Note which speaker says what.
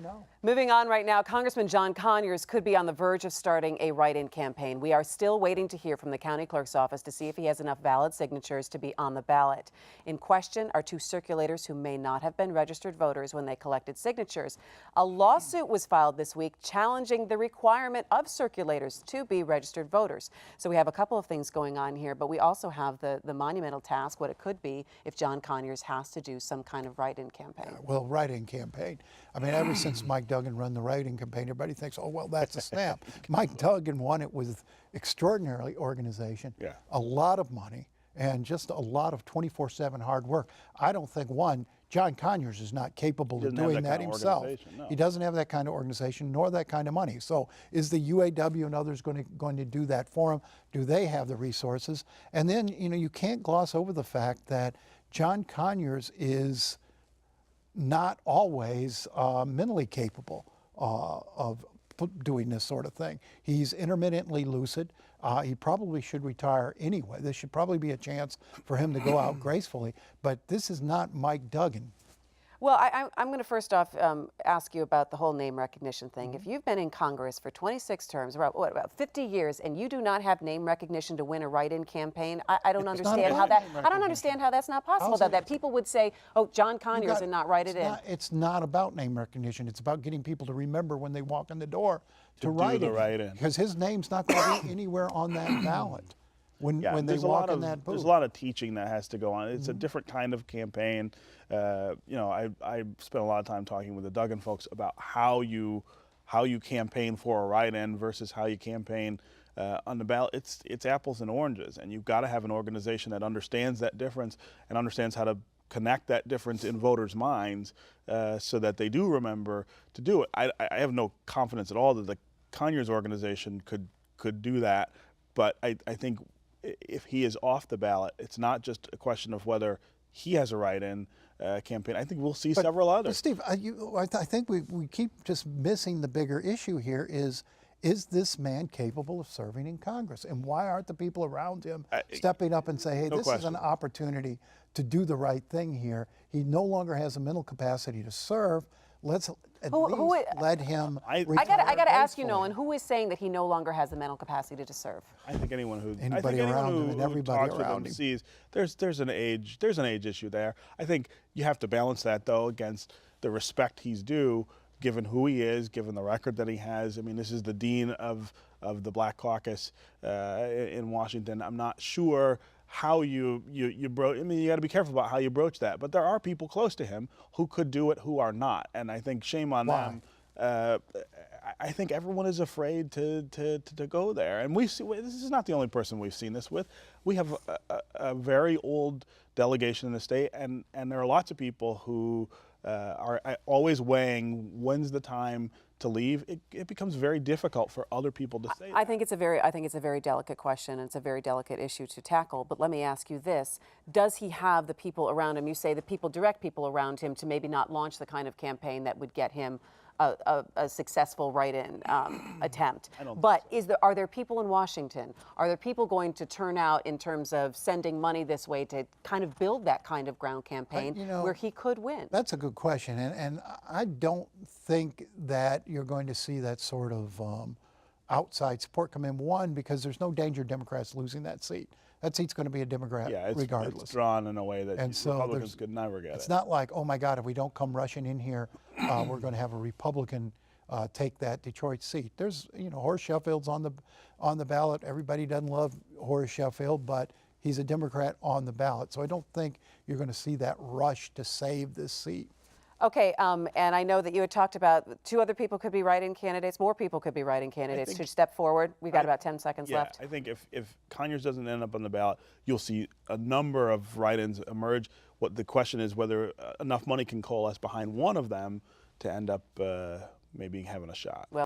Speaker 1: No.
Speaker 2: Moving on right now, Congressman John Conyers could be on the verge of starting a write-in campaign. We are still waiting to hear from the county clerk's office to see if he has enough valid signatures to be on the ballot. In question are two circulators who may not have been registered voters when they collected signatures. A lawsuit was filed this week challenging the requirement of circulators to be registered voters. So we have a couple of things going on here, but we also have the monumental task, what it could be if John Conyers has to do some kind of write-in campaign.
Speaker 1: Well, write-in campaign. I mean, ever since Mike Duggan run the write-in campaign, everybody thinks, oh, well, that's a snap. Mike Duggan won it with extraordinary organization, a lot of money, and just a lot of 24/7 hard work. I don't think, John Conyers is not capable of doing that himself.
Speaker 3: No.
Speaker 1: He doesn't have that kind of organization nor that kind of money. So is the UAW and others going to do that for him? Do they have the resources? And then, you can't gloss over the fact that John Conyers is not always mentally capable of doing this sort of thing. He's intermittently lucid. He probably should retire anyway. This should probably be a chance for him to go out gracefully, but this is not Mike Duggan.
Speaker 2: Well, I'm going to first off ask you about the whole name recognition thing. If you've been in Congress for 26 terms, about 50 years, and you do not have name recognition to win a write-in campaign, I don't understand how that. I don't understand how that's not possible. That people would say, "Oh, John Conyers," and not write it in.
Speaker 1: It's not about name recognition. It's about getting people to remember when they walk in the door to write it, because his name's not going to be anywhere on that ballot. When they walk in that booth.
Speaker 3: There's a lot of teaching that has to go on. It's a different kind of campaign. I spent a lot of time talking with the Duggan folks about how you campaign for a write-in versus how you campaign on the ballot. It's apples and oranges, and you've got to have an organization that understands that difference and understands how to connect that difference in voters' minds so that they do remember to do it. I have no confidence at all that the Conyers organization could do that, but I think if he is off the ballot, it's not just a question of whether he has a write-in campaign. I think we'll see several others.
Speaker 1: But Steve, I think we keep just missing the bigger issue here is this man capable of serving in Congress? And why aren't the people around him stepping up and say, hey, this is an opportunity to do the right thing here. He no longer has a mental capacity to serve. Let's at least let him retire.
Speaker 2: I got to ask you, Nolan, who is saying that he no longer has the mental capacity to serve?
Speaker 3: I think anyone who
Speaker 1: everybody
Speaker 3: talks
Speaker 1: around
Speaker 3: with him
Speaker 1: him
Speaker 3: sees there's an age issue there. I think you have to balance that though against the respect he's due, given who he is, given the record that he has. I mean, this is the dean of the Black Caucus in Washington. I'm not sure how you broach. I mean, you got to be careful about how you broach that. But there are people close to him who could do it, who are not, and I think shame on them. I think everyone is afraid to go there, and this is not the only person we've seen this with. We have a very old delegation in the state, and there are lots of people who are always weighing when's the time to leave. It becomes very difficult for other people to say.
Speaker 2: I think it's a very delicate question, and it's a very delicate issue to tackle. But let me ask you this: does he have the people around him? You say the direct people around him to maybe not launch the kind of campaign that would get him a successful write-in attempt. But are there people in Washington? Are there people going to turn out in terms of sending money this way to kind of build that kind of ground campaign where he could win?
Speaker 1: That's a good question, and I don't think that you're going to see that sort of outside support come in. One, because there's no danger of Democrats losing that seat. That seat's going to be a Democrat regardless.
Speaker 3: It's drawn in a way that Republicans could never get it.
Speaker 1: It's not like, oh my God, if we don't come rushing in here, we're going to have a Republican take that Detroit seat. There's, Horace Sheffield's on the ballot. Everybody doesn't love Horace Sheffield, but he's a Democrat on the ballot. So I don't think you're going to see that rush to save this seat.
Speaker 2: Okay, and I know that you had talked about two other people could be write-in candidates, more people could be write-in candidates to step forward. We've got about 10 seconds left.
Speaker 3: I think if Conyers doesn't end up on the ballot, you'll see a number of write-ins emerge. What the question is whether enough money can coalesce behind one of them to end up maybe having a shot. Well,